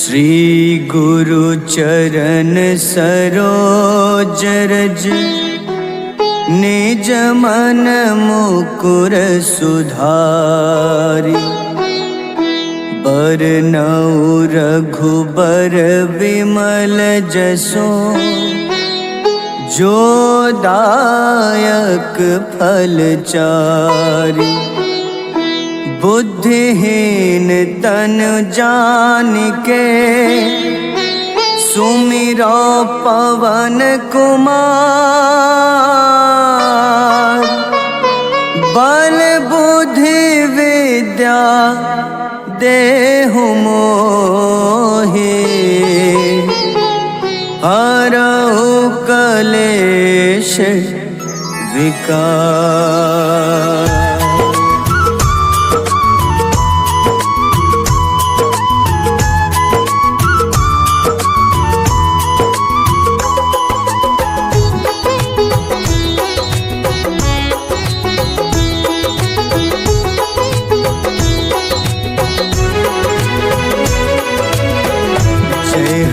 श्री गुरु चरण सरोज रज निज मन मुकुर सुधारि। बरनउँ रघुबर विमल जसो जो दायक फल चारि। बुद्धिहीन तन जानिके सुमिरो पवन कुमार। बल बुद्धि विद्या देहु मोहि हरहु कलेश विकार।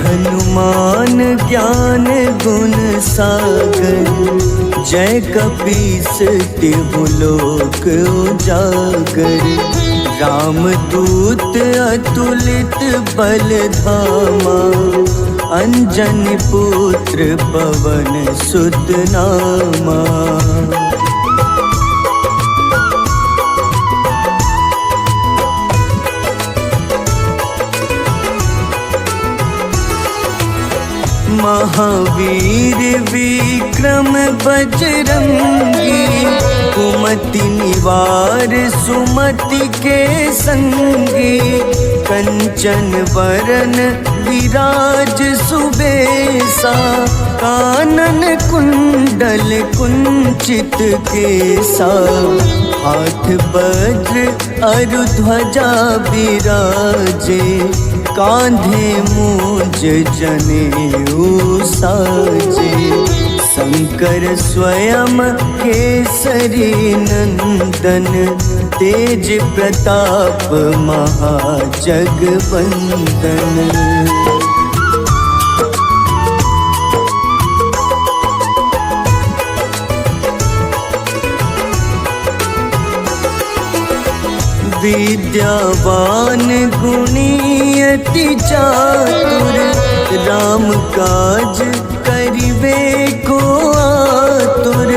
हनुमान ज्ञान गुण सागर जय कपीस तिहु लोक उजागर। रामदूत अतुलित बल धामा अंजनी पुत्र पवन सुत नामा। महावीर विक्रम बजरंगी कुमति निवार सुमति के संगी। कंचन वरन विराज सुबेसा कानन कुंडल कुंचित केसा। हाथ वज्र अरु ध्वजा बिराजे कांधे मूंज जनेऊ साजे। शंकर स्वयं केसरी नंदन तेज प्रताप महाजगवंदन। विद्यावान गुणी अति चातुर राम काज करिबे को आतुर।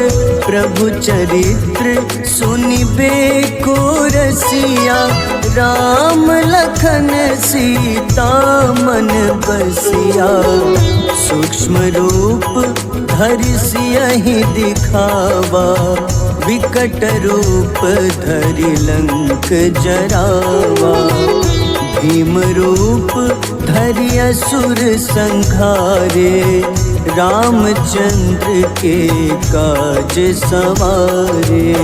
प्रभु चरित्र सुनिबे को रसिया राम लखन सीता मन बसिया। सूक्ष्म रूप धरि सियहि दिखावा विकट रूप धरि लंक जरावा। भीम रूप धरि असुर संहारे रामचंद्र के काज सवारे।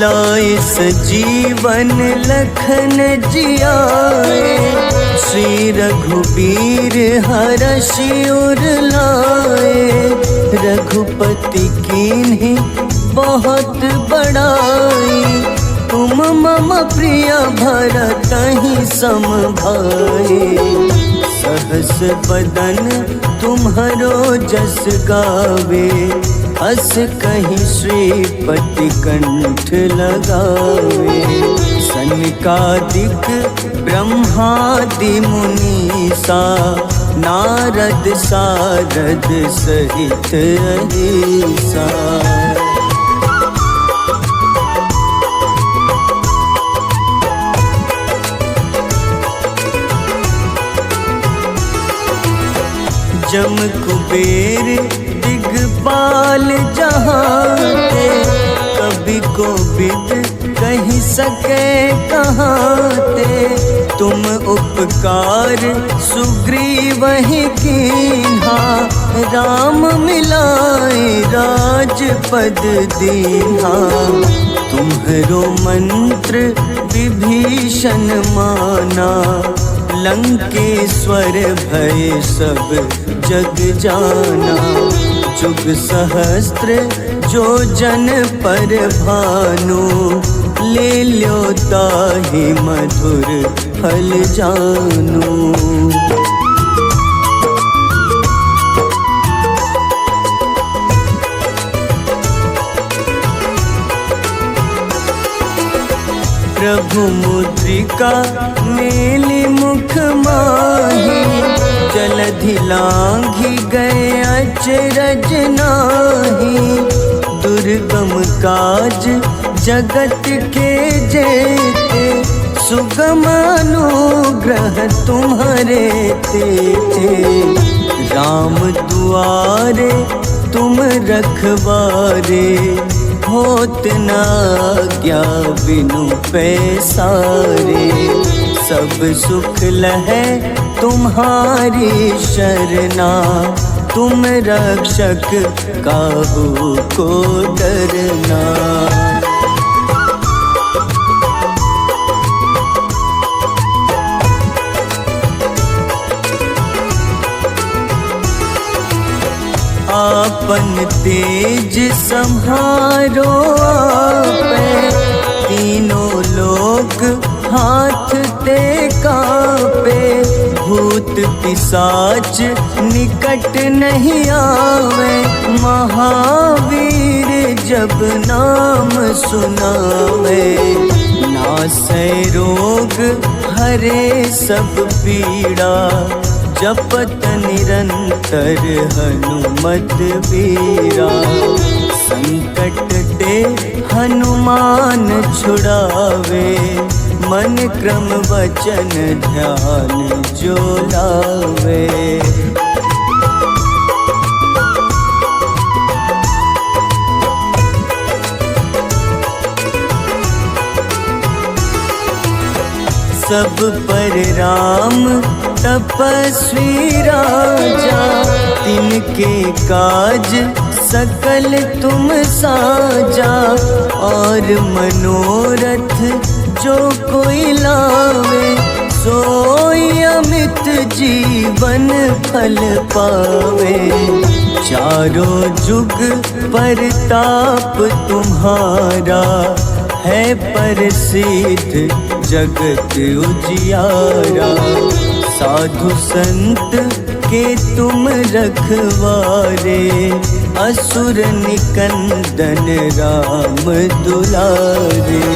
लाए सजीवन लखन जियाए श्री रघुबीर हरषि उर लाए। रघुपति कीन्ही बहुत बड़ाई तुम मम प्रिय भरतहि सम भाई। सहस बदन तुम्हरो जस गावे अस कहीं श्रीपति कंठ लगावे। सनकादिक ब्रह्मादि मुनीसा नारद सारद सहित अहिसा। जम कुबेर दिगपाल जहाते कभी को बिद कहीं सके कहाते। तुम उपकार सुग्रीवहि कीन्हा राम मिलाए राजपद दीन्हा। तुम्हरो मंत्र विभीषण माना लंकेश्वर भय सब जग जाना। जुग सहस्त्र जो जन पर भानु, ले ल्यो ताहि मधुर फल जानु। प्रभु मुद्रिका मेली मुख माही, जलधि लांघि गए अचरज नाही। दुर्गम काज जगत के जेते, सुगम अनुग्रह तुम्हारे तेते। राम दुआरे तुम रखवारे, होत न आज्ञा बिनु पैसारे। सब सुख लहै तुम्हारी शरणा, तुम रक्षक काहू को डरना। आपन तेज सम्हारो आपे, तीनों लोक हाथ ते कांपे। भूत पिशाच निकट नहीं आवे, महावीर जब नाम सुनावे। नासै रोग हरे सब पीड़ा, जपत निरंतर हनुमत बीरा। संकट ते हनुमान छुड़ावे, मन क्रम वचन ध्यान जो लावे। सब पर राम तपस्वी राजा, तिनके काज सकल तुम साजा। और मनोरथ जो कोई लावे, सोई अमित जीवन फल पावे। चारों जुग परताप तुम्हारा, है प्रसिद्ध जगत उजियारा। साधु संत के तुम रखवारे, असुर निकंदन राम दुलारे।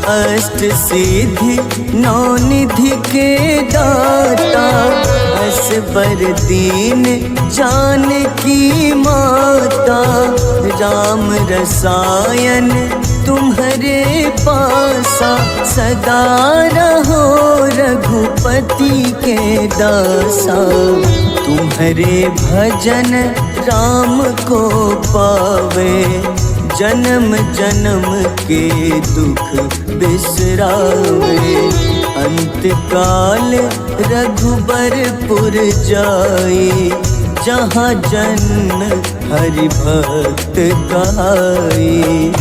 अष्ट सिद्धि नौ निधि के दाता, असबर दीन जानकी माता। राम रसायन तुम्हारे पासा, सदा रहो रघुपति के दासा। तुम्हारे भजन राम को पावे, जन्म जन्म के दुख बिसरावे। अंत काल रघुबरपुर जाई, जहाँ जन्म हरि भक्त कहाई।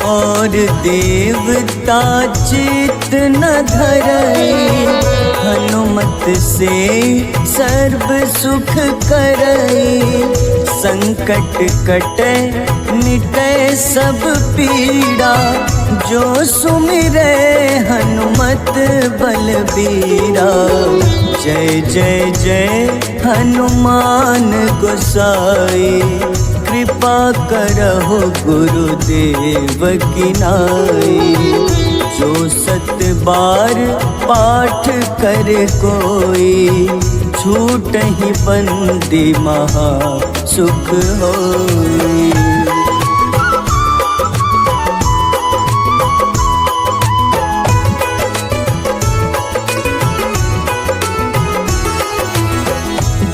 और देवता चित न धरई, हनुमत से सर्व सुख करई। संकट कटे मिटे सब पीड़ा, जो सुमिरे हनुमत बलबीरा। जय जय जय हनुमान गोसाई, कृपा करहु गुरुदेव की नाई। जो 7 बार पाठ करे कोई, छूटहि बंदी महा सुख होई।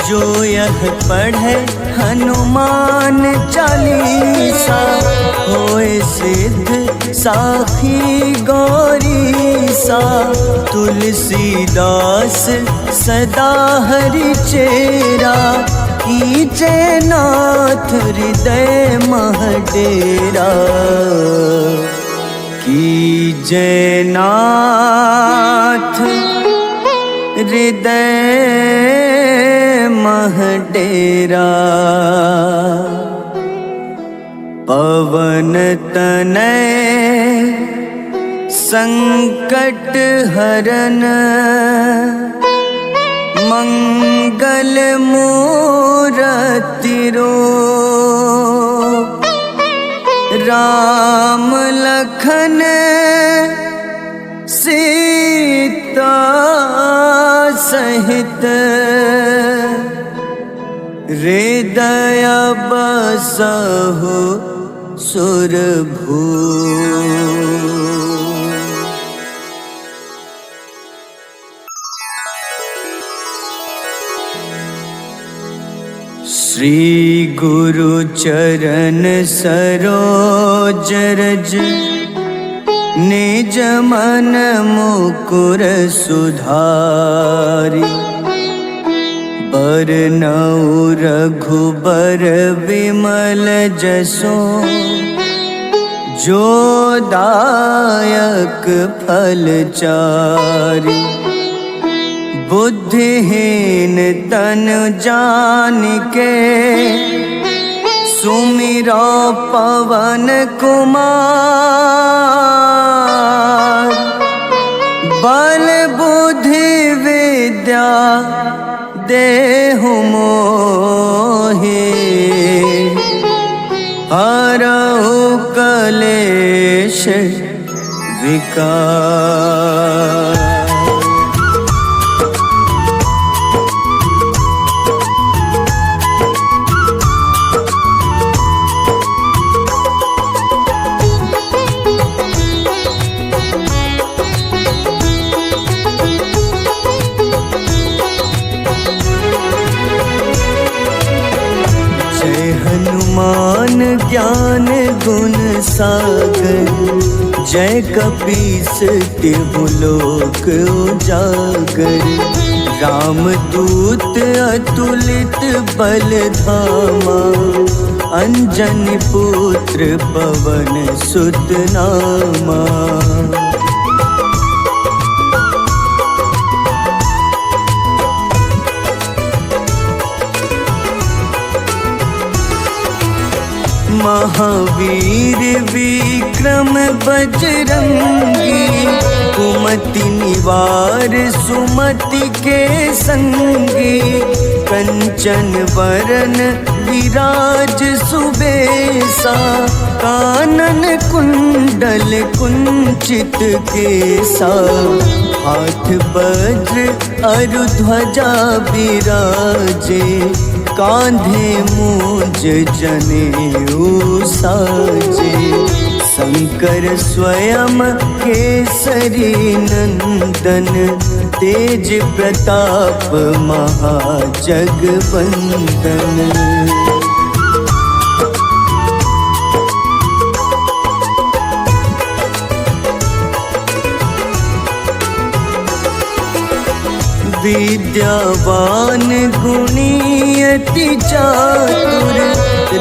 जो यह पढ़े हनुमान चालीसा, होए सिद्ध साखी गौरीसा। सा तुलसीदास सदा हरि चेरा, कीजे नाथ हृदय मह डेरा, कीजे नाथ हृदय मह डेरा। पवन तनय संकट हरन, मंगल मूरति रूप, राम लखन सीता सहित, हृदय बसहु सुरभूप। श्री गुरु चरण सरोज रज, निज मन मुकुर सुधारि, बरनउँ रघुबर विमल जसो, जो दायक फल चारि। बुद्धिहीन तन जानिके, सुमिरो पवन कुमार। बल बुद्धि विद्या देहु मोहि, हरहु कलेश विकार। हनुमान ज्ञान गुण सागर, जय कपीस तिहु लोक उजागर। रामदूत अतुलित बल धामा, अंजनी पुत्र पवन सुत नामा। महावीर विक्रम बजरंगी, कुमति निवार सुमति के संगी। कंचन वरन विराज सुबेसा, कानन कुंडल कुंचित केसा। हाथ वज्र अरु ध्वजा बिराजे, कांधे मूंज जनेऊ साजे। शंकर स्वयं केसरी नंदन, तेज प्रताप महाजगवंदन। विद्यावान गुणी अति चातुर,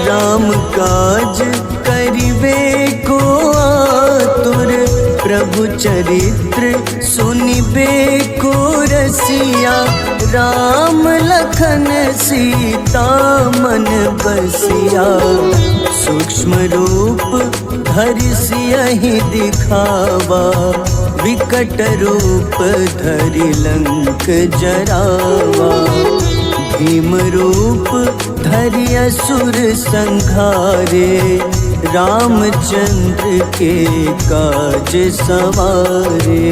राम काज करिबे को आतुर। प्रभु चरित्र सुनिबे को रसिया, राम लखन सीता मन बसिया। सूक्ष्म रूप धरि सियहि दिखावा, विकट रूप धरि लंक जरावा। भीम रूप धरि असुर संहारे, रामचंद्र के काज सवारे।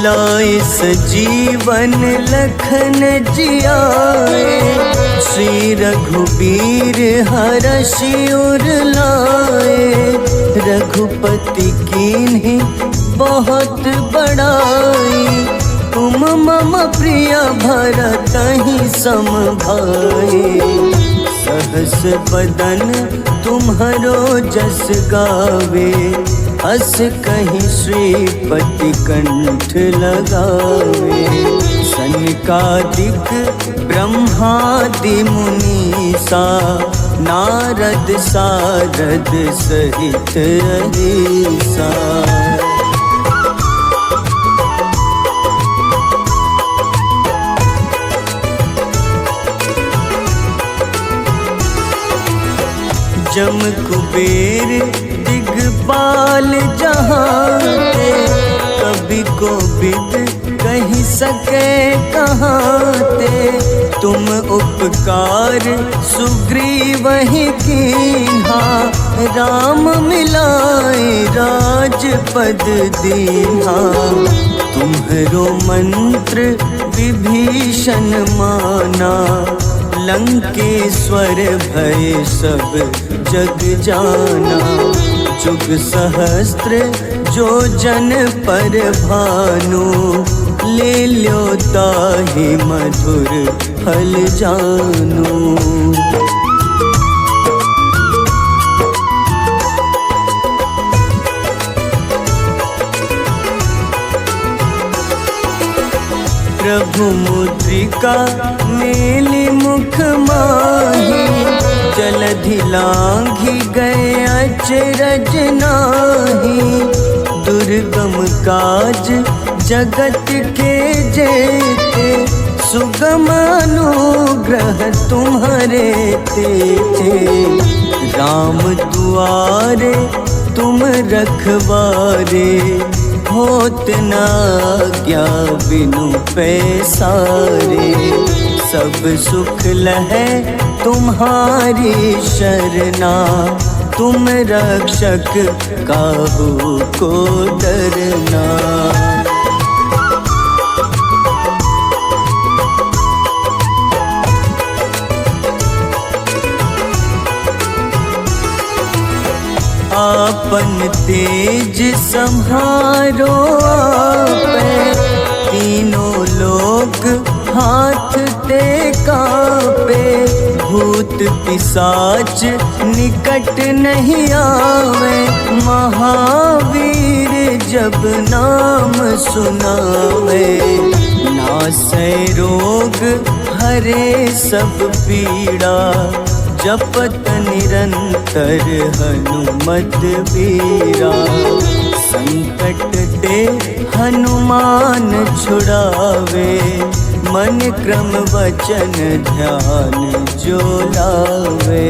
लाए सजीवन लखन जियाए, श्री रघुबीर हरषि उर लाए। रघुपति कीन्ही बहुत बड़ाई, तुम तुम मम प्रिय भरतहि सम भाई। सहस बदन तुम्हरो जस गावे, अस कहीं श्रीपति कंठ लगावे। सनकादिक ब्रह्मादि मुनीसा, नारद सारद सहित अहिसा। जम कुबेर दिगपाल जहाँते, कभी को विद कही सके कहाँते। तुम उपकार सुग्रीवहि कीन्हा, राम मिलाए राजपद दीन्हा। तुम्हरो मंत्र विभीषण माना, लंकेश्वर भय सब जग जाना। जुग सहस्त्र जो जन पर भानु, ले ल्यो ताहि मधुर फल जानू। प्रभु मुद्रिका मेलि मुख माही, जलधि लांघि गए अचरज नाही। दुर्गम काज जगत के जेते, सुगम अनुग्रह तुम्हारे तेते। राम दुआरे तुम रखवारे, होत न आज्ञा बिनु पैसारे। सब सुख लहै तुम्हारी शरणा, तुम रक्षक काहू को डरना। आपन तेज सम्हारो आपै, तीनों लोक हाथ ते कांपे। भूत पिशाच निकट नहीं आवे, महावीर जब नाम सुनावे। नासै रोग हरे सब पीड़ा, जपत निरंतर हनुमत बीरा। संकट ते हनुमान छुड़ावे, मन क्रम वचन ध्यान जो लावे।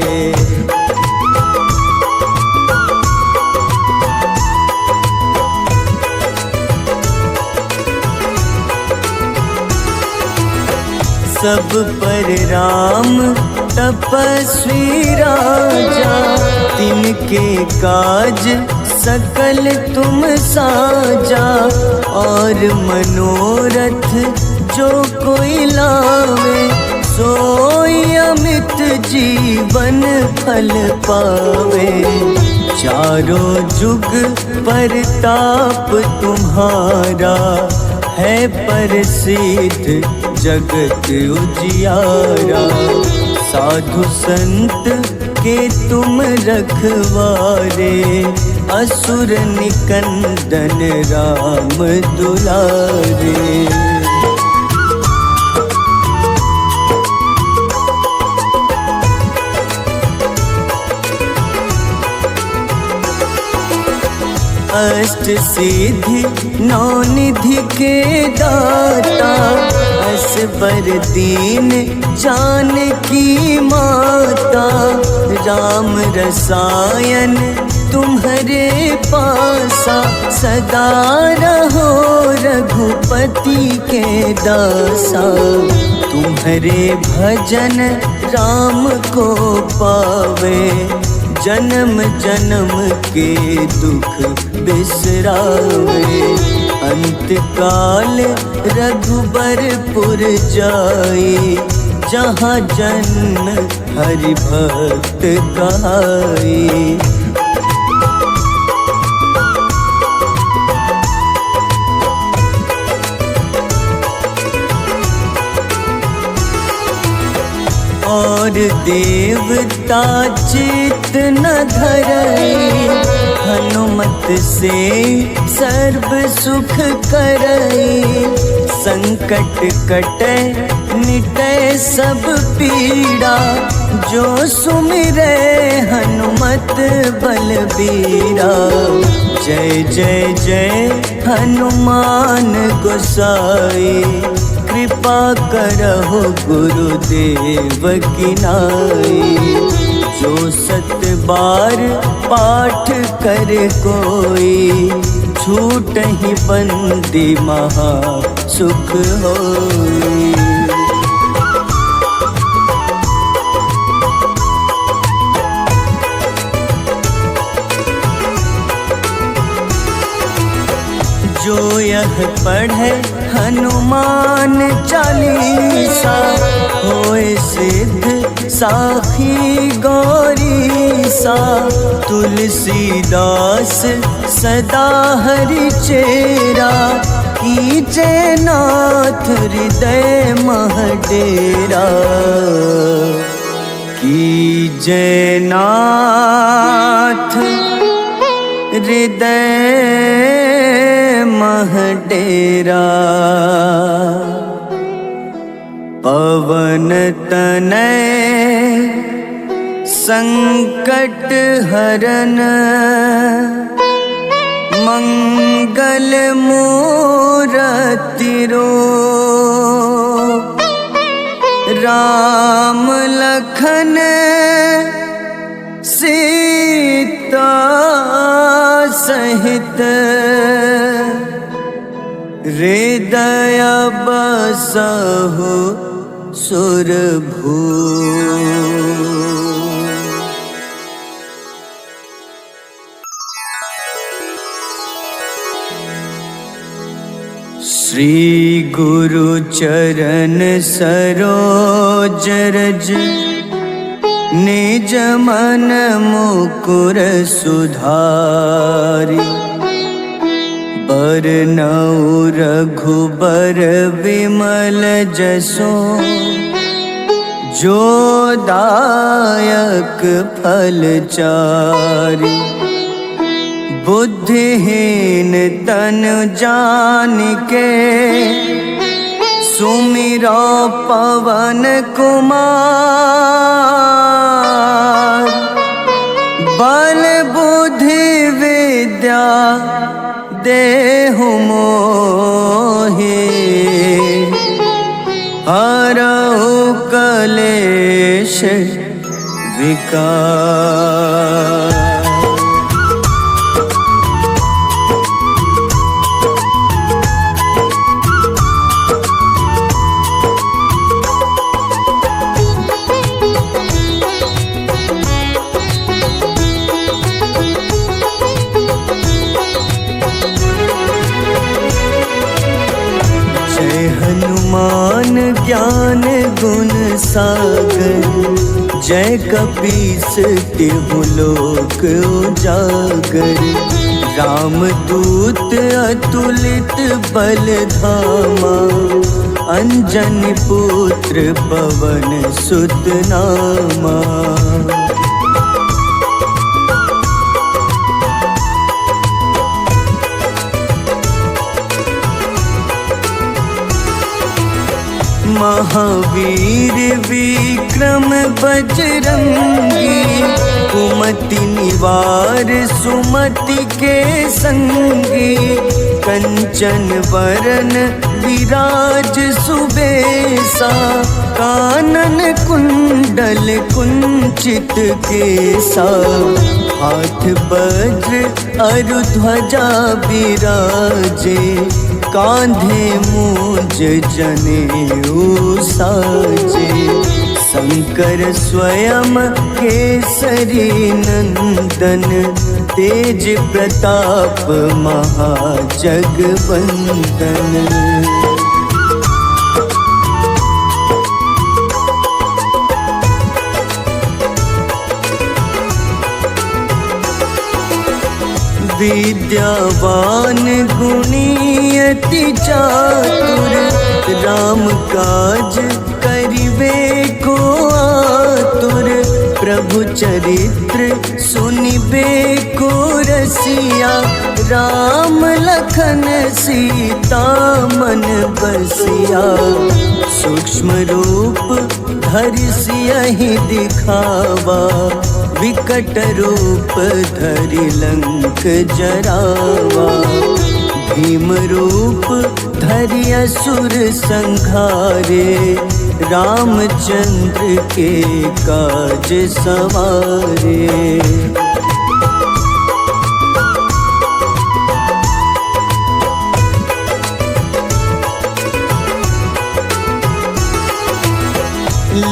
सब पर राम तपस्वी राजा, तिनके काज सकल तुम साजा। और मनोरथ जो कोई लावे, सोई अमित जीवन फल पावे। चारों जुग परताप तुम्हारा, है प्रसिद्ध जगत उजियारा। साधु संत के तुम रखवारे, असुर निकंदन राम दुलारे। अष्ट सिद्धि नौ निधि के दाता, असबर दीन जानकी माता। राम रसायन तुम्हारे पासा, सदा रहो रघुपति के दासा। तुम्हारे भजन राम को पावे, जन्म जन्म के दुख बिसरावे। अंत काल रघुबरपुर जाई, जहाँ जन्म हरि भक्त कहाई। और देवता चित न धरई, हनुमत से सर्व सुख करई। संकट कटे मिटे सब पीड़ा, जो सुमिरे हनुमत बलबीरा। जय जय जय हनुमान गोसाई, कृपा करहु गुरुदेव की नाई। जो 7 बार पाठ करे कोई, छूटहि बंदी महा सुख होई। जो यह पढ़े हनुमान चालीसा, होए सिद्ध साखी गौरीसा। तुलसीदास सदा हरि चेरा, कीजे नाथ हृदय मह डेरा। कीजे नाथ हृदय मह डेरा। पवन तनय संकट हरन, मंगल मूरति रूप। राम लखन सीता सहित, हृदय बसहु सुरभूप। श्री गुरु चरण सरोज रज, निज मन मुकुर सुधारि। बरनउँ रघुबर विमल जसो, जो दायक फल चारि। बुद्धिहीन तनु जानिके, सुमिरो पवन कुमार। बल बुद्धि विद्या देहु मोहि, हरहु कलेश विकार। हनुमान ज्ञान गुण सागर, जय कपीस तिहु लोक उजागर। रामदूत अतुलित बल धामा, अंजनी पुत्र पवन सुत नामा। महावीर विक्रम बजरंगी, कुमति निवार सुमति के संगी। कंचन वरन विराज सुबेसा, कानन कुंडल कुंचित केसा। हाथ वज्र अरु ध्वजा बिराजे, कांधे मूंज जनेऊ साजे। शंकर स्वयं केसरी नंदन, तेज प्रताप महाजगवंदन। विद्यावान गुणी अति चातुर, राम काज करिबे को आतुर। प्रभु चरित्र सुनिबे को रसिया, राम लखन सीता मन बसिया। सूक्ष्म रूप धरि सियहि दिखावा, विकट रूप धरि लंक जरावा। भीम रूप धरि असुर संहारे, रामचंद्र के काज सवारे।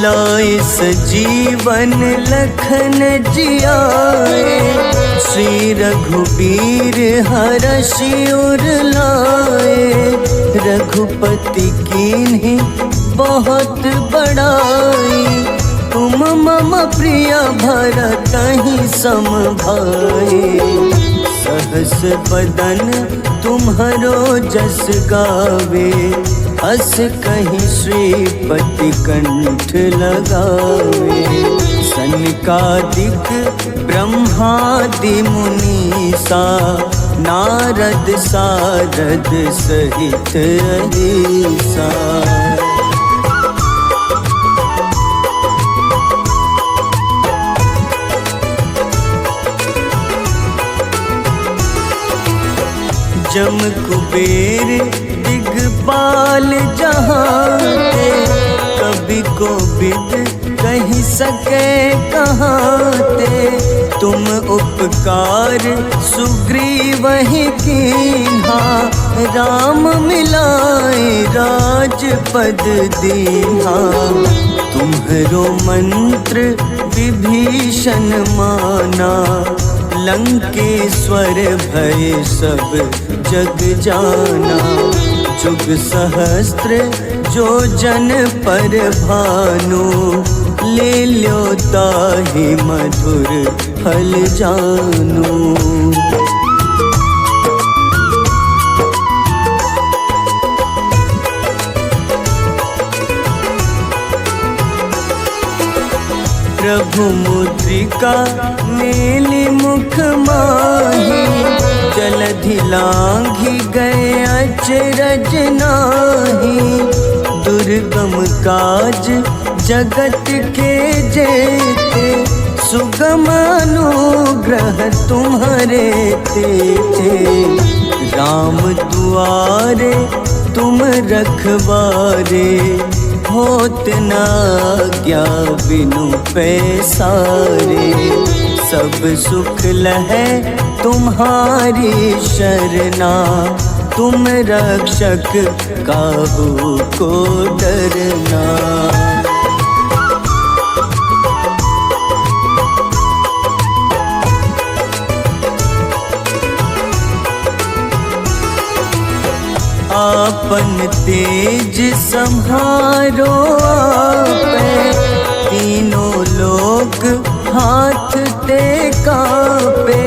लाए सजीवन लखन जियाए, श्री रघुबीर हरषि उर लाए। रघुपति कीन्ही बहुत बड़ाई, तुम मम प्रिय भरतहि सम भाई। सहस बदन तुम्हरो जस गावे, अस कहीं श्रीपति कंठ लगावे। सनकादिक ब्रह्मादि मुनीसा, नारद सारद सहित अहिसा। जम कुबेर दिगपाल जहाते, कवि कोविद कहि सके कहाते। तुम उपकार सुग्रीवहि कीन्हा, राम मिलाए राजपद दीन्हा। तुम्हरो मंत्र विभीषण माना, लंकेश्वर भय सब जग जाना। जुग सहस्त्र जो जन पर भानु, ले ल्यो ताहि मधुर फल जानू। प्रभु मुद्रिका मेलि मुख माही, जलधि लांघि गए अचरज नाही। दुर्गम काज जगत के जेते, सुगम अनुग्रह तुम्हारे तेते। राम दुआरे तुम रखवारे, होत न आज्ञा बिनु पैसारे। सब सुख लहै तुम्हारी शरणा, तुम रक्षक काहू को डरना। आपन तेज सम्हारो आपे, तीनों लोक हाथ ते कांपे।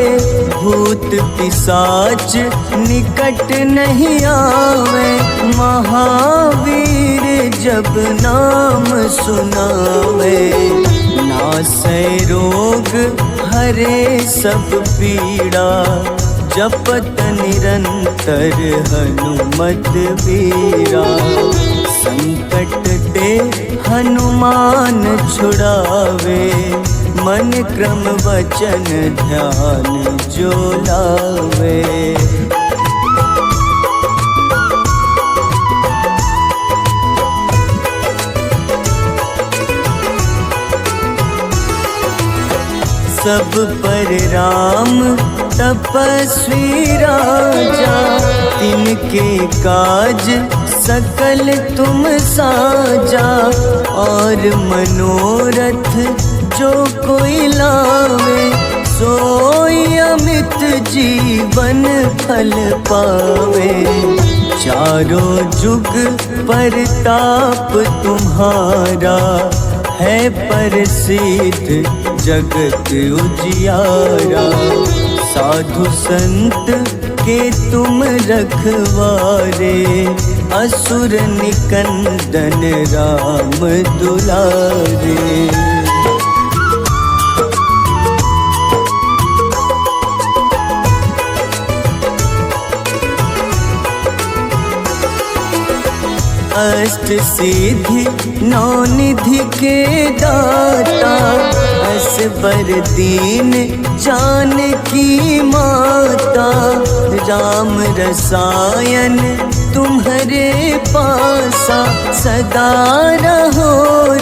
भूत पिशाच निकट नहीं आवे, महावीर जब नाम सुनावे। नासै रोग हरे सब पीड़ा, जपत निरंतर हनुमत बीरा। संकट ते हनुमान छुड़ावे, मन क्रम वचन ध्यान जो लावे। सब पर राम तपस्वी राजा, तिनके काज सकल तुम साजा। और मनोरथ जो कोई लावे, सोई अमित जीवन फल पावे। चारों जुग परताप तुम्हारा, है प्रसिद्ध जगत उजियारा। साधु संत के तुम रखवारे, असुर निकंदन राम दुलारे। अष्ट सिद्धि नौ निधि के दाता, असबर दीन जानकी माता, राम रसायन तुम्हारे पासा, सदा रहो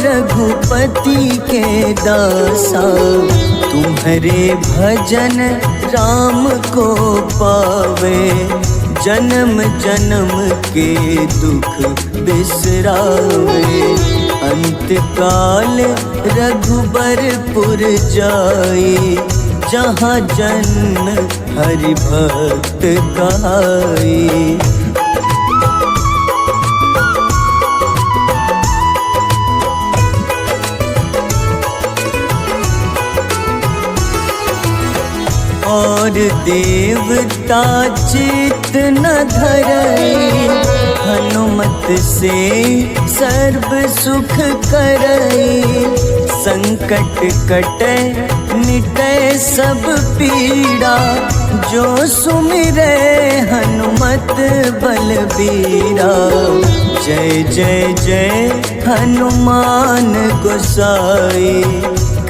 रघुपति के दासा, तुम्हारे भजन राम को पावे, जन्म जन्म के दुख बिसरावे, अंत काल रघुबरपुर जाई, जहाँ जन्म हरि भक्त कहाई। और देवता चित न धरई, हनुमत से सर्व सुख करई, संकट कटे मिटे सब पीड़ा, जो सुमिरे हनुमत बलबीरा, जय जय जय हनुमान गोसाई,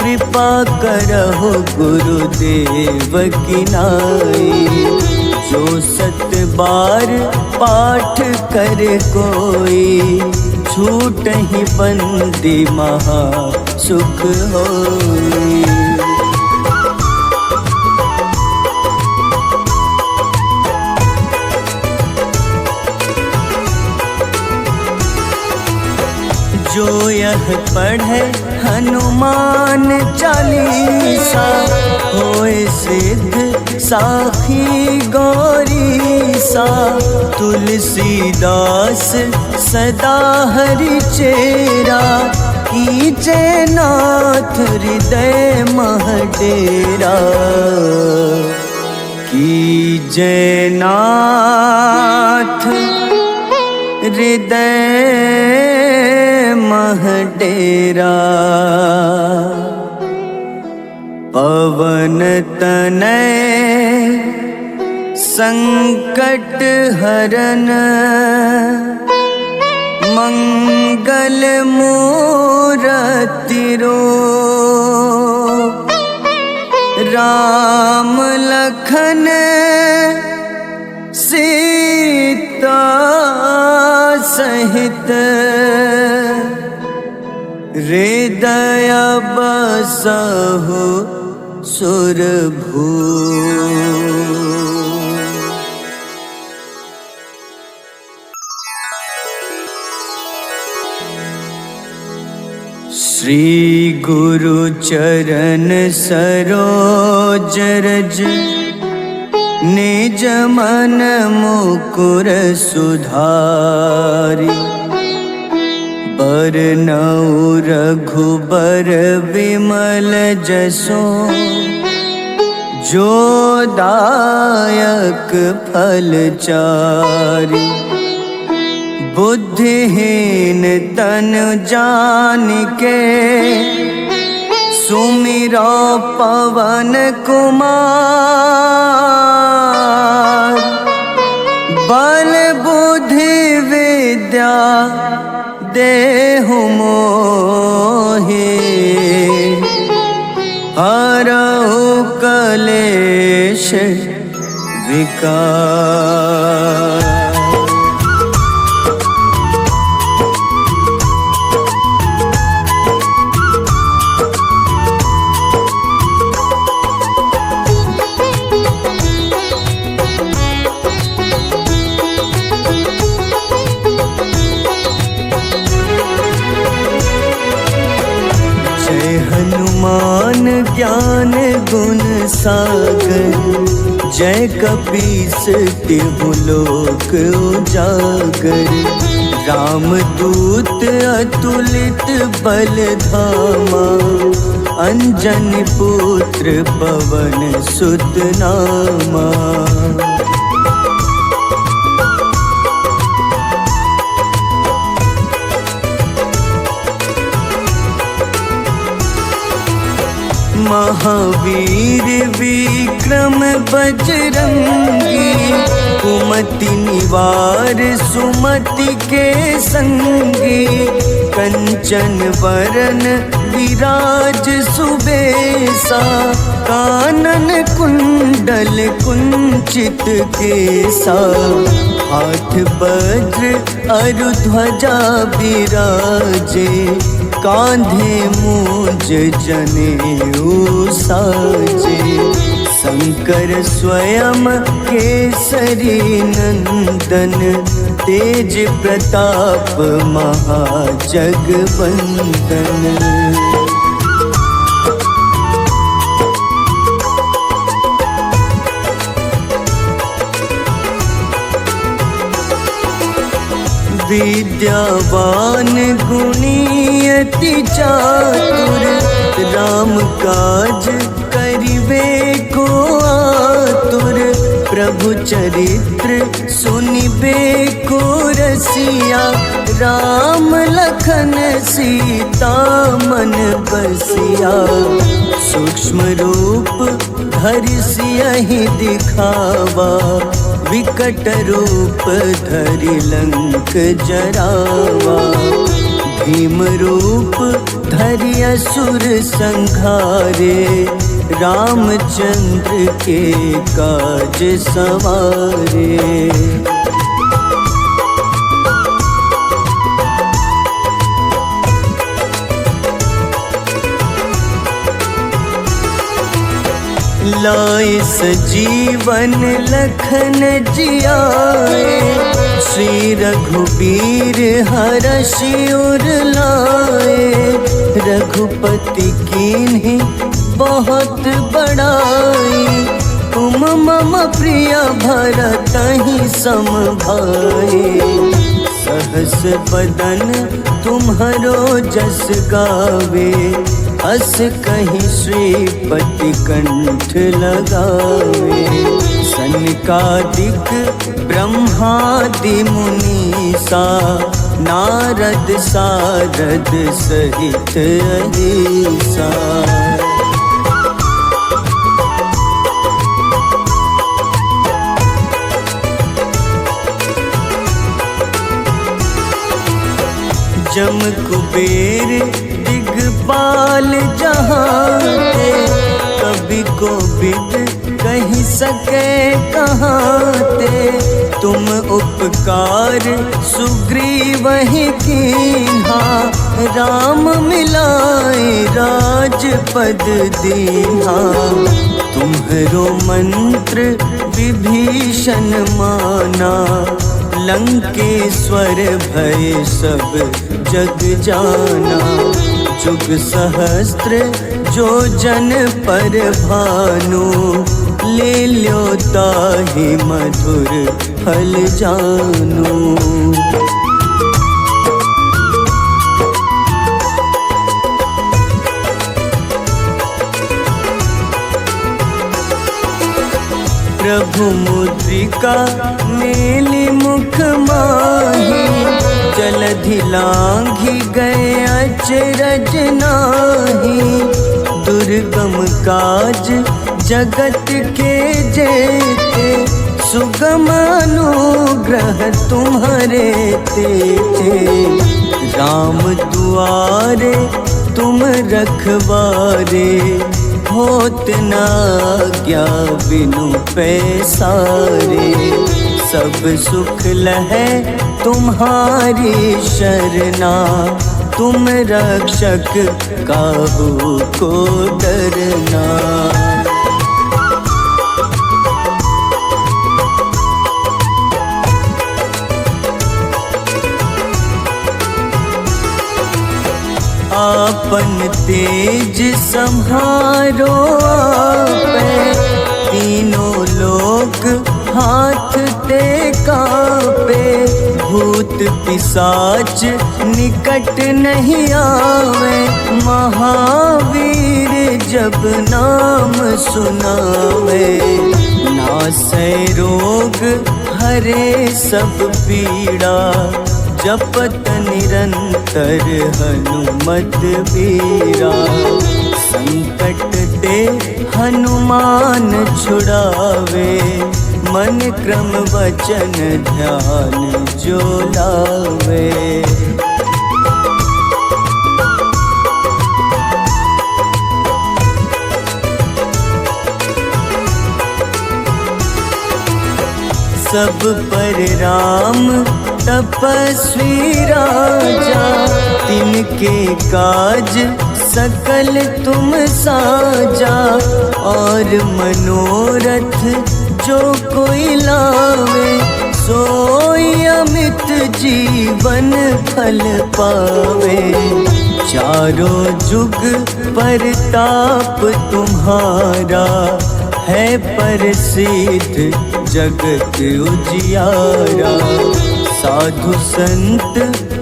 कृपा करहु गुरुदेव की नाई, जो सत बार पाठ करे कोई, छूटहि बंदी महा सुख होई। जो यह पढ़े हनुमान चालीसा, होए सिद्ध साखी गौरीसा, तुलसीदास सदा हरि चेरा, कीजे नाथ हृदय मह डेरा, कीजे नाथ हृदय मह डेरा, पवन तनय संकट हरन, मंगल मूरति रूप, राम लखन सीता सहित, हृदय बसहु सुरभूप। श्री गुरु चरण सरोज रज, निज मन मुकुर सुधारि, बरनउँ रघुबर विमल जसो, जो दायक फल चारि, बुद्धिहीन तन जानिके, सुमिरो पवन कुमार, बल बुद्धि विद्या देहु मोहि, हरहु कलेश विकार। हनुमान ज्ञान गुण सागर, जय कपीस तिहु लोक उजागर, रामदूत अतुलित बल धामा, अंजनी पुत्र पवन सुत नामा। महावीर विक्रम बजरंगी, कुमति निवार सुमति के संगी, कंचन वरन विराज सुबेसा, कानन कुंडल कुंचित केसा, हाथ वज्र अरु ध्वजा विराजे, कांधे मूंज जनेऊ साजे, शंकर स्वयं केसरी नंदन, तेज प्रताप महाजगवंदन। विद्यावान गुणी अति चातुर, राम काज करिबे को आतुर, प्रभु चरित्र सुनिबे को रसिया, राम लखन सीता मन बसिया, सूक्ष्म रूप धरि सियहि दिखावा, विकट रूप धरि लंक जरावा, भीम रूप धरि असुर संहारे, रामचंद्र के काज सवारे। लाए सजीवन लखन जियाए, श्री रघुबीर हरषि उर लाए, रघुपति कीन्ही बहुत बड़ाई, तुम मम प्रिय भरतहि सम भाई, सहस बदन तुम्हरो जस गावे, अस कहीं श्रीपति कंठ लगावे, सनकादिक ब्रह्मादि मुनीसा, नारद सारद सहित अहिसा। जम कुबेर दिगपाल जहाते, कभी को बिद कहीं सके कहाते, तुम उपकार सुग्रीव ही कीन्हा, राम मिलाए राजपद दीन्हा, तुम्हरो मंत्र विभीषण माना, लंकेश्वर भय सब जग जाना, जुग सहस्त्र जो जन पर भानु, ले ल्यो ताहि मधुर फल जानू। प्रभु मुद्रिका मेली मुख माही, जलधि लांघि गए अचरज नाही, दुर्गम काज जगत के जेते, सुगम अनुग्रह तुम्हारे तेते, राम दुआरे तुम रखवारे, होत न आज्ञा बिनु पैसारे, सब सुख लहै तुम्हारी शरणा, तुम रक्षक काहू को डरना। आपन तेज सम्हारो आपे, तीनों लोक हाथ ते कापे, भूत पिशाच निकट नहीं आवे, महावीर जब नाम सुनावे, नासै रोग हरे सब पीड़ा, जपत निरंतर हनुमत बीरा, संकट ते हनुमान छुड़ावे, मन क्रम वचन ध्यान जो लावे। सब पर राम तपस्वी राजा, तिनके काज सकल तुम साजा। और मनोरथ जो कोई लावे, सोई अमित जीवन फल पावे। चारों जुग परताप तुम्हारा, है प्रसिद्ध जगत उजियारा। साधु संत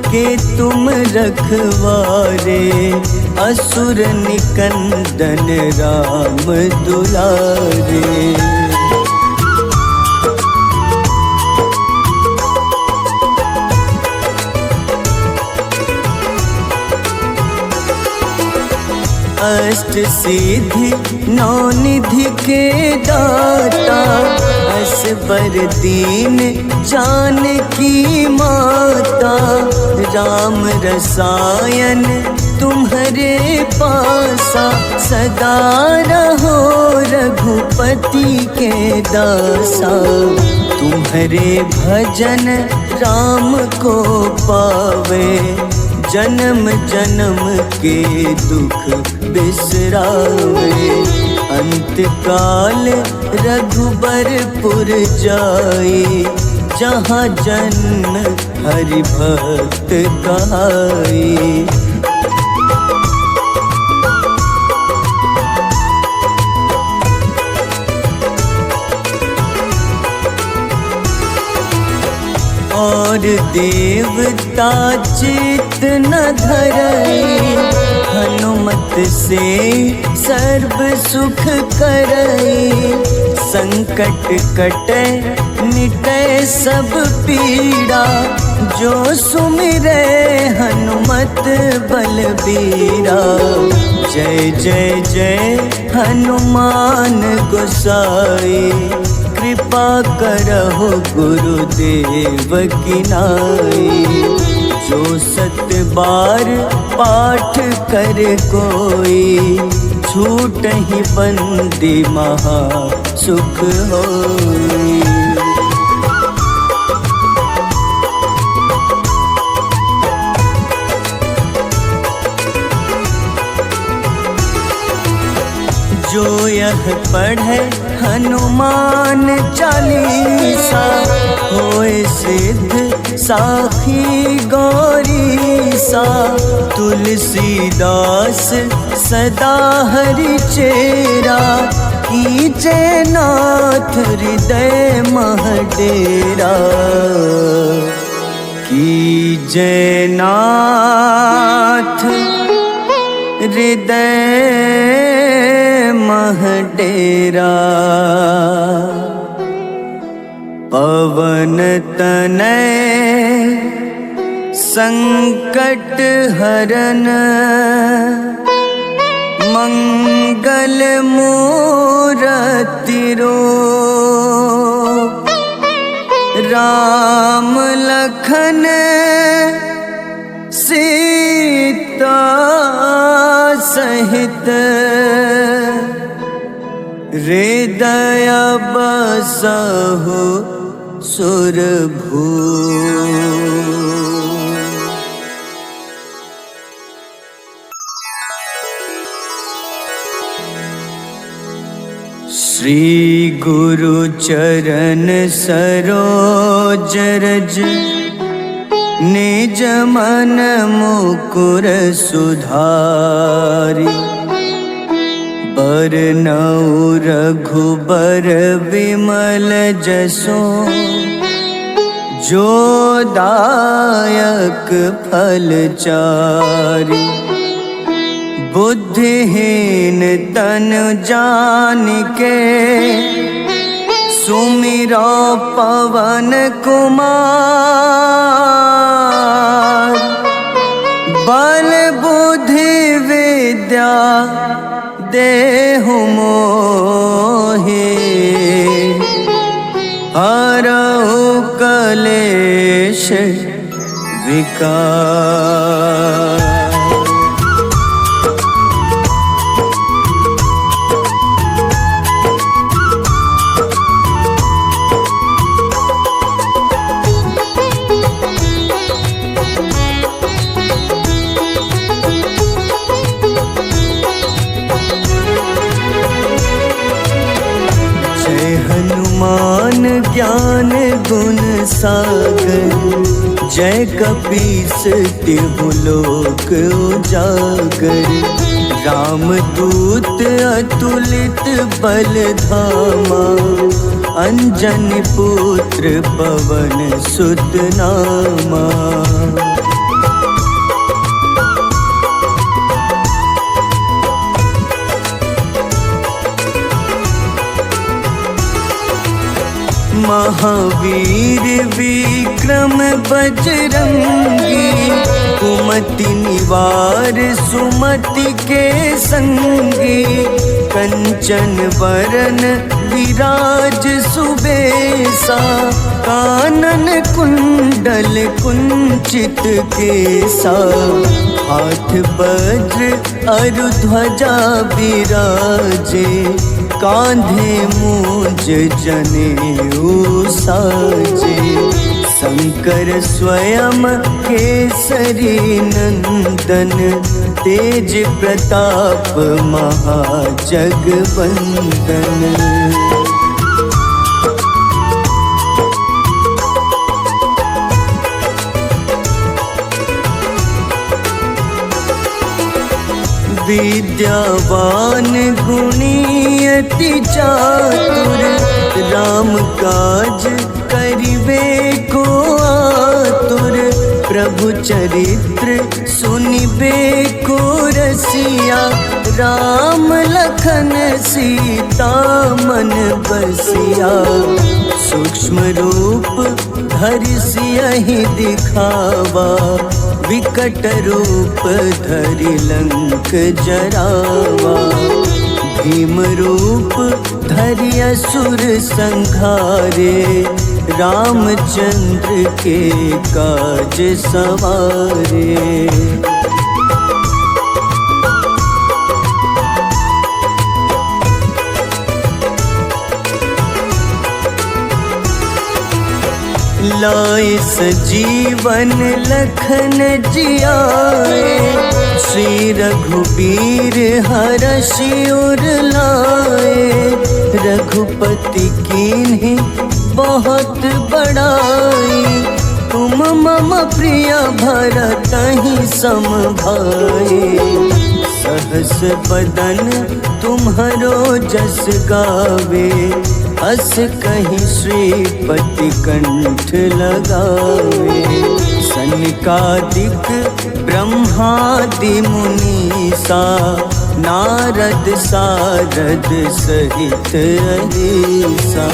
के तुम रखवारे, असुर निकंदन राम दुलारे। अष्ट सिद्धि नौ निधि के दाता, असबर दीन जानकी माता। राम रसायन तुम्हारे पासा, सदा रहो रघुपति के दासा। तुम्हारे भजन राम को पावे, जन्म जन्म के दुख बिसरावे। अंत काल रघुबरपुर जाई, जहाँ जन्म हरि भक्त कहाई। और देवता चित न धरई, हनुमत से सर्व सुख करई। संकट कटे मिटे सब पीड़ा, जो सुमिरे हनुमत बलबीरा। जय जय जय हनुमान गोसाई, कृपा करहु गुरुदेव की नाई। जो सत बार पाठ कर कोई, छूटहि बंदी महा सुख होई। जो यह पढ़े हनुमान चालीसा, होए सिद्ध साखी गौरीसा। तुलसीदास सदा हरि चेरा, कीजे नाथ हृदय मह डेरा। कीजे नाथ हृदय मह डेरा। पवन तनय संकट हरन, मंगल मूरति रूप। राम लखन सीता सहित, हृदय बसहु सुरभूप। श्री गुरु चरण सरोज रज, निज मन मुकुर सुधारि। बरनउँ रघुबर विमल जसो, जो दायक फल चारि। बुद्धिहीन तन जानिके, सुमिरो पवन कुमार। बल बुद्धि विद्या देहु मोहि, हरहु कलेश विकार। हनुमान ज्ञान गुण सागर, जय कपीस तिहु लोक उजागर। रामदूत अतुलित बल धामा, अंजन पुत्र पवन सुत नामा। महावीर विक्रम बजरंगी, कुमति निवार सुमति के संगी। कंचन वरन विराज सुबेसा, कानन कुंडल कुंचित केसा। हाथ वज्र अरु ध्वजा विराजे, कांधे मूंज जनेऊ साजे। शंकर स्वयं केसरी नंदन, तेज प्रताप महाजगवंदन। विद्यावान गुणी अति चातुर, राम काज करिबे को आतुर। प्रभु चरित्र सुनिबे को रसिया, राम लखन सीता मन बसिया। सूक्ष्म रूप धरि सियहि दिखावा, विकट रूप धरि लंक जरावा। भीम रूप धरि असुर संहारे, रामचंद्र के काज सवारे। लाए सजीवन लखन जियाए, श्री रघुबीर हरषि उर लाए। रघुपति कीन्ही बहुत बड़ाई, तुम मम प्रिय भरतहि सम भाई। सहस बदन तुम्हरो जस गावे, अस कहीं श्रीपति कंठ लगावे। सनकादिक ब्रह्मादि मुनीसा, नारद सारद सहित अहिसा।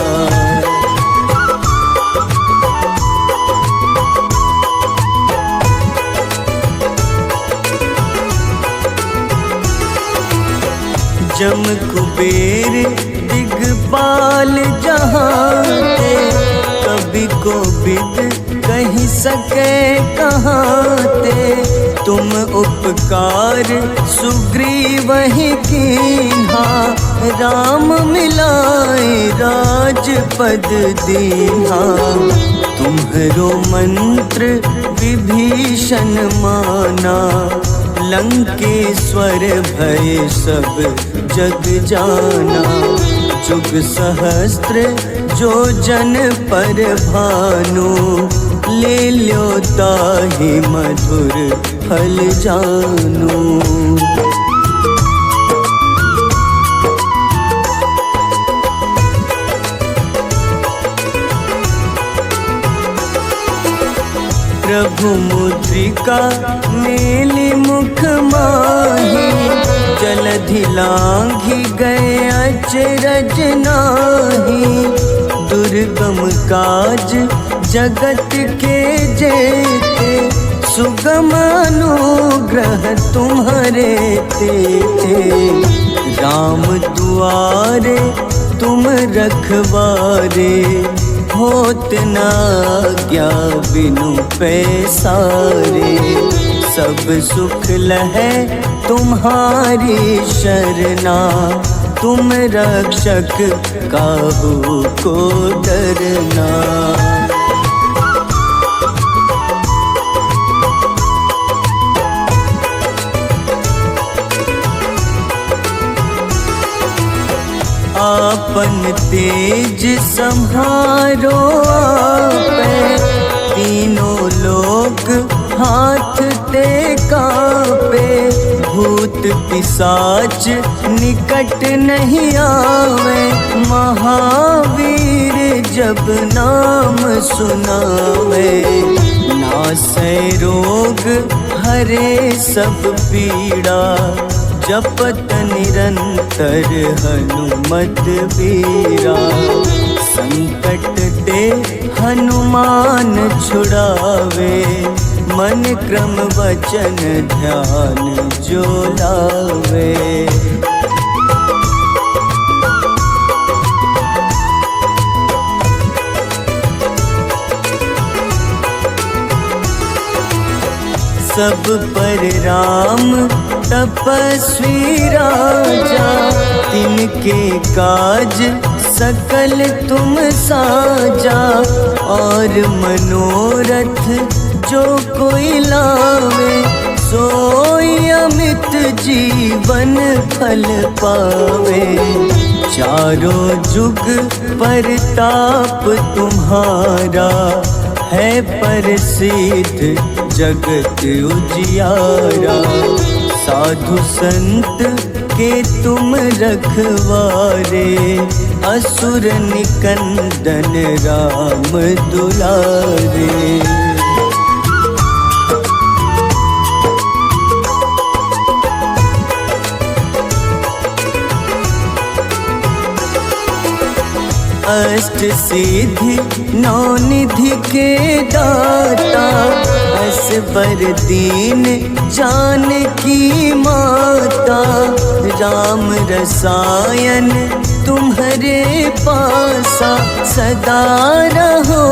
जम कुबेर दिगपाल जहाते, कवि को बिद कही सके कहाते। तुम उपकार सुग्रीवहि कीन्हा, राम मिलाए राजपद दीन्हा। तुम्हरो मंत्र विभीषण माना, लंकेश्वर भय सब जग जाना। जुग सहस्त्र जो जन पर भानु, ले ल्यो ताहि मधुर फल जानु। प्रभु मुद्रिका मेलि मुख माही, जलधि लांघि गए अचरज नाही। दुर्गम काज जगत के जेते, सुगम अनुग्रह तुम्हारे तेजे। राम दुआरे तुम रखवारे, होत न आज्ञा बिनु पैसारे। सब सुख लहै तुम्हारी शरणा, तुम रक्षक काहू को डरना। आपन तेज सम्हारो आपे, तीनों लोक हाथ ते कांपे। भूत पिशाच निकट नहीं आवे, महावीर जब नाम सुनावे। नासै रोग हरे सब पीड़ा, जपत निरंतर हनुमत बीरा। संकट ते हनुमान छुड़ावे, मन क्रम वचन ध्यान जो लावे। सब पर राम तपस्वी राजा, तिनके काज सकल तुम साजा। और मनोरथ जो कोई लावे, सोई अमित जीवन फल पावे। चारों जुग परताप तुम्हारा, है प्रसिद्ध जगत उजियारा। साधु संत के तुम रखवारे, असुर निकंदन राम दुलारे। अष्ट सिद्धि नौ निधि के दाता, असबर दीन जानकी माता। राम रसायन तुम्हारे पासा, सदा रहो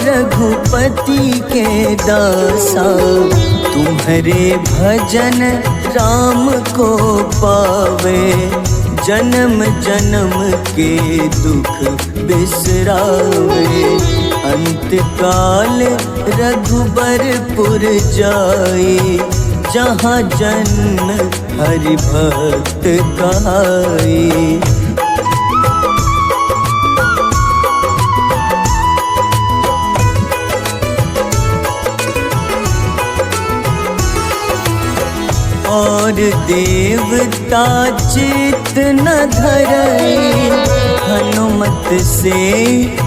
रघुपति के दासा। तुम्हारे भजन राम को पावे, जन्म जन्म के दुख बिसरावे। अंत काल रघुबरपुर जाई, जहाँ जन्म हरि भक्त कहाई। और देवता चित न धरई, हनुमत से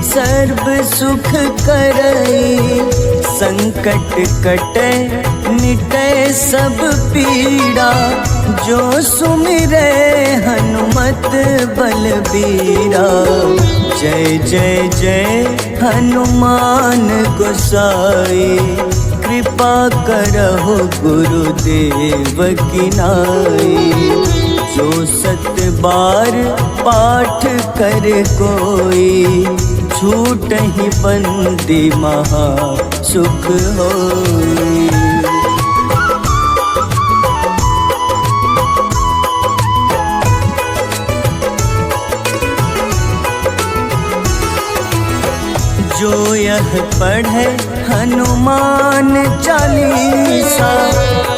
सर्व सुख करई। संकट कटे मिटे सब पीड़ा, जो सुमिरे हनुमत बलबीरा। जय जय जय हनुमान गोसाई, कृपा करहु गुरुदेव की नाई। जो सत बार पाठ कर कोई, छूटहि बंदी महा सुख होई। जो यह पढ़े हनुमान चालीसा,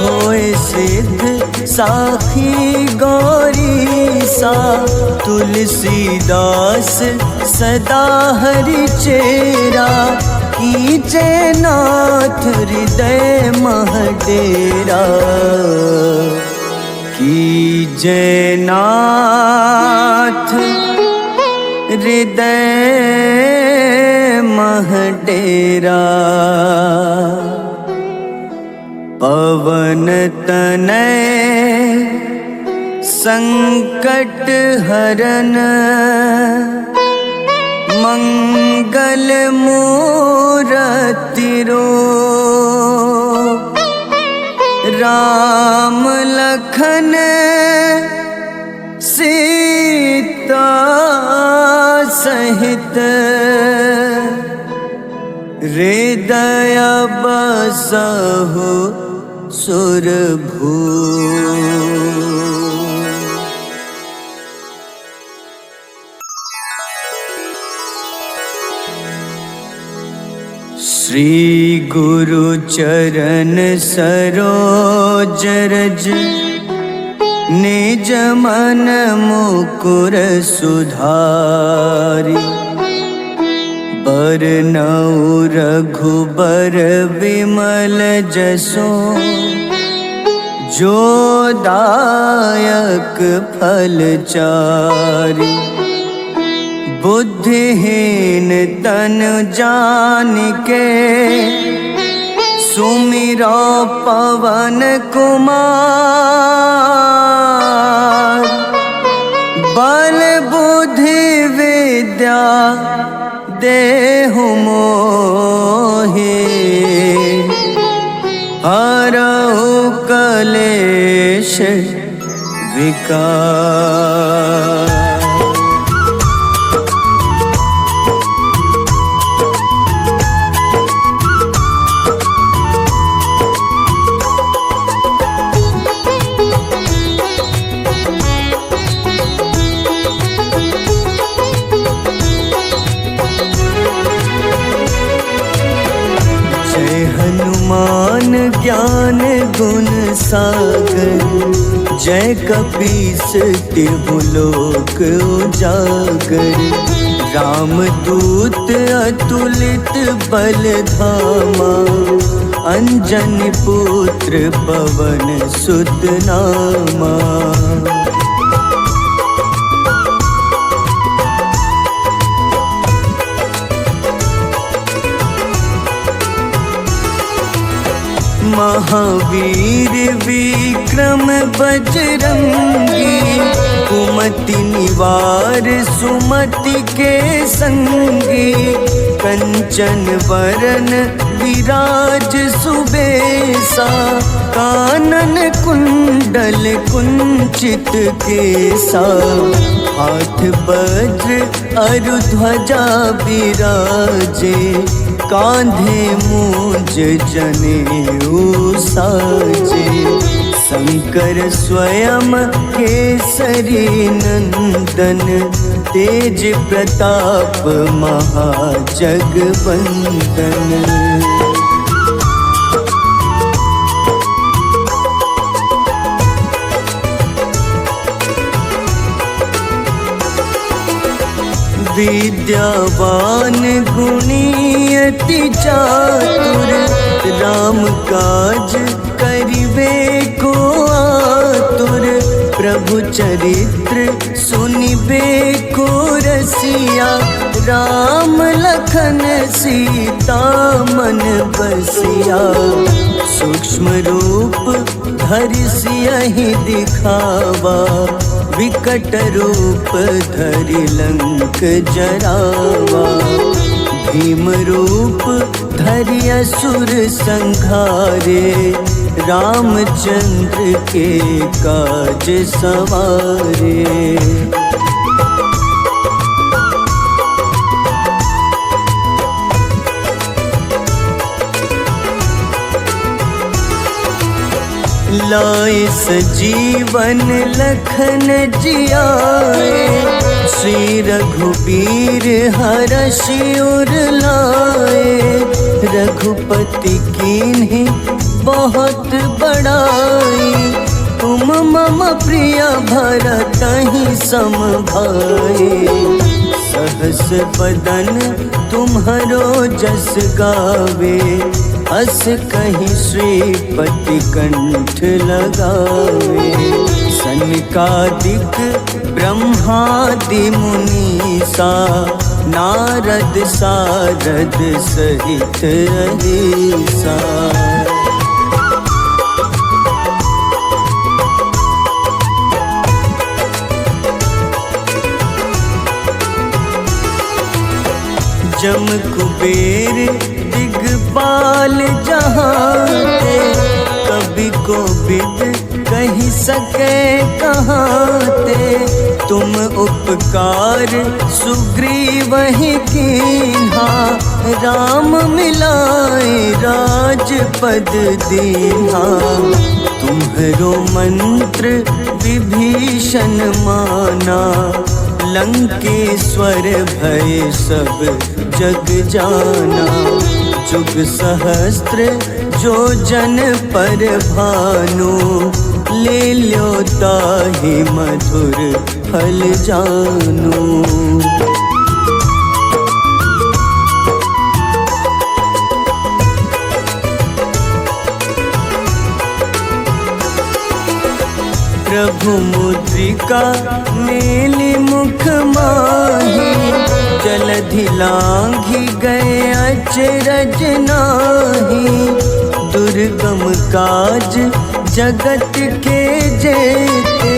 होए सिद्ध साखी गौरीसा। तुलसीदास सदा हरि चेरा, कीजे नाथ हृदय मह डेरा। कीजे नाथ हृदय मह डेरा। पवन तनय संकट हरन, मंगल मूरति रूप। राम लखन सीता सहित हृदय बसहु सुरभू। श्री गुरु चरण सरोज रज निज मन मुकुर सुधारि। बरनउँ रघुबर विमल जसो जो दायक फल चारि। बुद्धिहीन तन जानिके सुमिरो पवन कुमार। बल बुद्धि विद्या देहु मोहि हरहु कलेश विकार। हनुमान ज्ञान गुण सागर जय कपीस तिहु लोक उजागर। रामदूत अतुलित बल धामा अंजनी पुत्र पवन सुत नामा। महावीर विक्रम बजरंगी कुमति निवार सुमति के संगी। कंचन वरन विराज सुबेसा कानन कुंडल कुंचित केसा। हाथ वज्र अरु ध्वजा विराजे कांधे मूंज जनेऊ साजे। शंकर स्वयं केसरी नंदन तेज प्रताप महाजगवंदन। विद्यावान गुणी अति चातुर राम काज करिबे को आतुर। प्रभु चरित्र सुनिबे को रसिया राम लखन सीता मन बसिया। सूक्ष्म रूप धरि सियहि दिखावा विकट रूप धरि लंक जरावा। भीम रूप धरि असुर संहारे रामचंद्र के काज सवारे। लाए सजीवन लखन जियाए श्री रघुबीर हरषि उर लाए। रघुपति कीन्ही बहुत बड़ाई तुम मम प्रिय भरतहि सम भाई। सहस बदन तुम्हरो जस गावे अस कहीं श्रीपति कंठ लगावे। सनकादिक ब्रह्मादि मुनीसा नारद सारद सहित अहिसा। जम कुबेर दिगपाल जहाँ ते कवि को विद कही सके कहाते। तुम उपकार सुग्रीव ही कीन्हा, राम मिलाए राजपद दीन्हा। तुम्हरो मंत्र विभीषण माना, लंकेश्वर भय सब जग जाना। जुग सहस्त्र जो जन पर भानु, ले ल्यो ताहि मधुर फल जानू। प्रभु मुद्रिका मेलि मुख माही, जलधि लांघि गए अचरज नाही। दुर्गम काज जगत के जेते,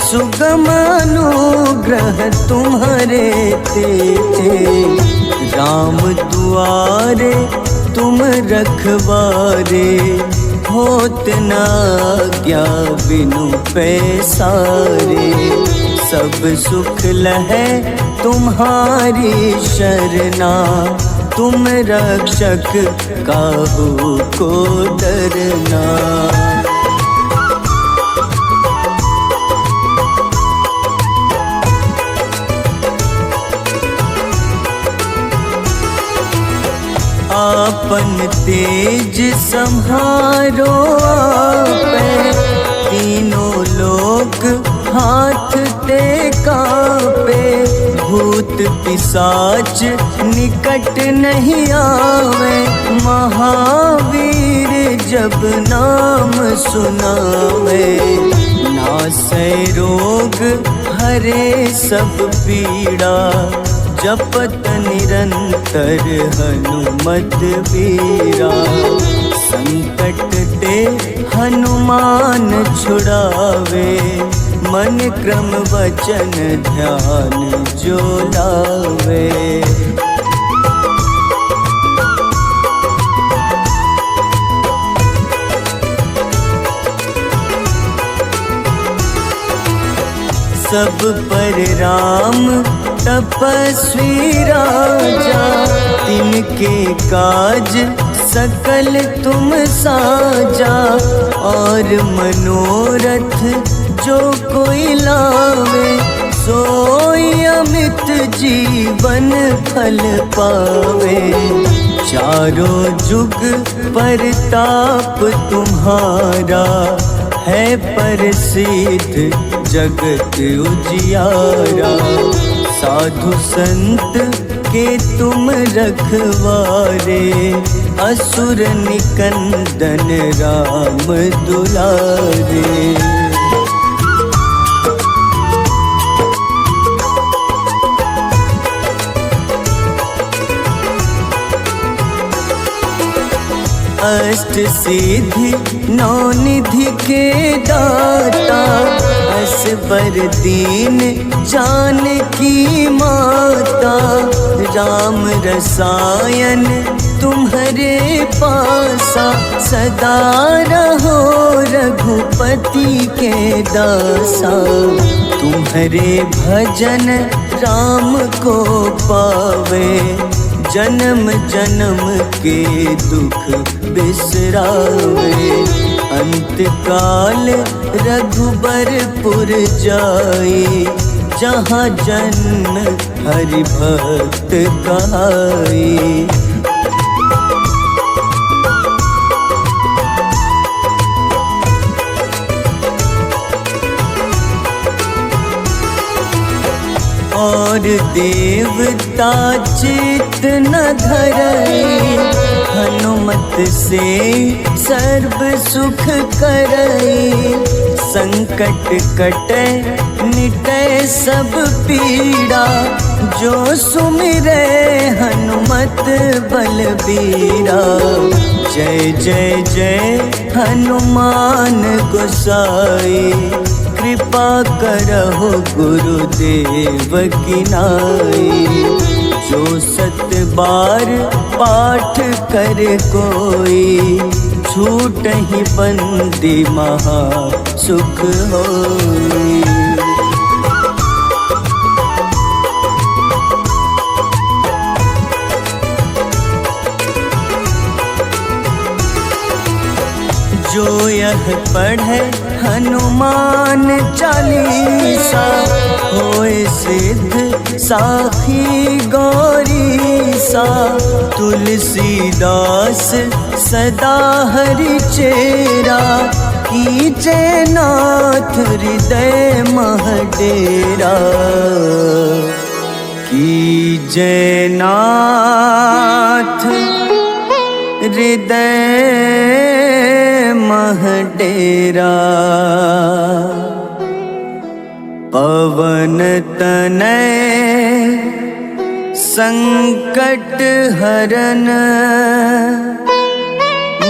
सुगम अनुग्रह तुम्हारे तेते। राम दुआरे तुम रखवारे, होत न आज्ञा बिनु पैसारे। सब सुख लहै तुम्हारी शरणा, तुम रक्षक काहू को डरना। आपन तेज सम्हारो आपे, तीनों लोक हाथ ते कांपे। भूत पिशाच निकट नहीं आवे, महावीर जब नाम सुनावे। नासै रोग हरे सब पीड़ा, जपत निरंतर हनुमत बीरा। संकट ते हनुमान छुड़ावे, मन क्रम वचन ध्यान जो लावे। सब पर राम तपस्वी राजा, तिनके काज सकल तुम साजा। और मनोरथ जो कोई लावे, सोई अमित जीवन फल पावे। चारों जुग परताप तुम्हारा, है प्रसिद्ध जगत उजियारा। साधु संत के तुम रखवारे, असुर निकंदन राम दुलारे। अष्ट सिद्धि नौ निधि के दाता, असबर दीन जानकी माता। राम रसायन तुम्हारे पासा, सदा रहो रघुपति के दासा। तुम्हारे भजन राम को पावे, जन्म जन्म के दुख बिसरावे। अंत काल रघुबरपुर जाई, जहाँ जन्म हरि भक्त कहाई। और देवता चित न धरई, हनुमत से सर्व सुख करई। संकट कटे मिटे सब पीड़ा, जो सुमिरे हनुमत बलबीरा। जय जय जय हनुमान गोसाई, कृपा करहु गुरुदेव की नाई। जो 7 बार पाठ कर कोई, छूटहि बंदी महा सुख होई। जो यह पढ़े हनुमान चालीसा, होए सिद्ध साखी गौरीसा। तुलसीदास सदा हरि चेरा, कीजे नाथ हृदय मह डेरा। कीजे नाथ हृदय मह डेरा। पवन तनय संकट हरन,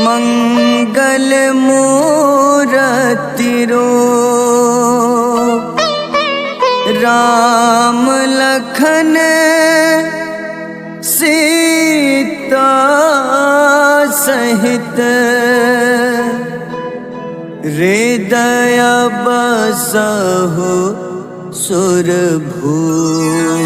मंगल मूरति रूप। राम लखन सीता सहित, हृदय बसहु सुरभूप।